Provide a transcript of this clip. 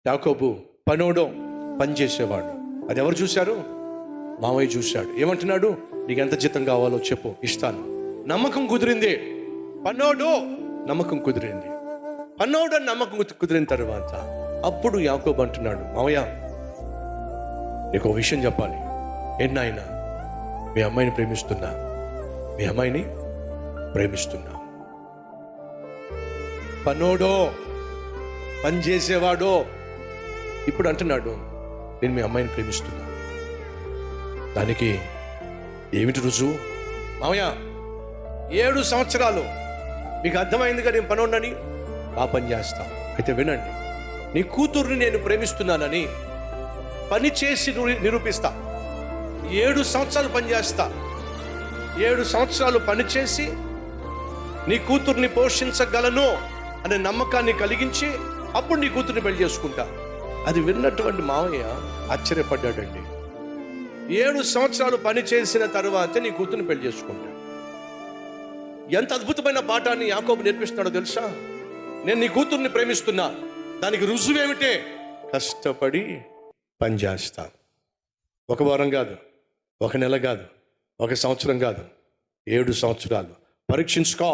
యాకోబు పనోడు, పని చేసేవాడు. అది ఎవరు చూశారు? మామయ్య చూశాడు. ఏమంటున్నాడు? నీకు ఎంత జీతం కావాలో చెప్పు, ఇస్తాను. నమ్మకం కుదిరింది. పనోడు నమ్మకం కుదిరింది. పనోడు నమ్మకం కుదిరిన తర్వాత అప్పుడు యాకోబు అంటున్నాడు, మామయ్య నీకు ఒక విషయం చెప్పాలి. ఏంటి నాయనా? మీ అమ్మాయిని ప్రేమిస్తున్నా, మీ అమ్మాయిని ప్రేమిస్తున్నా. పనోడో, పని చేసేవాడో ఇప్పుడు అంటున్నాడు, నేను మీ అమ్మాయిని ప్రేమిస్తున్నా. దానికి ఏమిటి రుజువు? మామయ్య 7 సంవత్సరాలు మీకు అర్థమైందిగా నేను పనోడని, ఆ పని చేస్తా. అయితే వినండి, నీ కూతుర్ని నేను ప్రేమిస్తున్నానని పని చేసి నిరూపిస్తా. 7 సంవత్సరాలు పని చేస్తా. 7 సంవత్సరాలు పని చేసి నీ కూతుర్ని పోషించగలను అనే నమ్మకాన్ని కలిగించి అప్పుడు నీ కూతుర్ని పెళ్లి చేసుకుంటా. అది విన్నటువంటి మామయ్య ఆశ్చర్యపడ్డాడండి. 7 సంవత్సరాలు పని చేసిన తరువాత నీ కూతుర్ని పెళ్లి చేసుకుంటా. ఎంత అద్భుతమైన పాఠాన్ని యాకోబు నేర్పిస్తున్నాడో తెలుసా? నేను నీ కూతుర్ని ప్రేమిస్తున్నా, దానికి రుజువేమిటే? కష్టపడి పని చేస్తా. 1 వారం కాదు, 1 నెల కాదు, 1 సంవత్సరం కాదు, 7 సంవత్సరాలు. పరీక్షించుకో.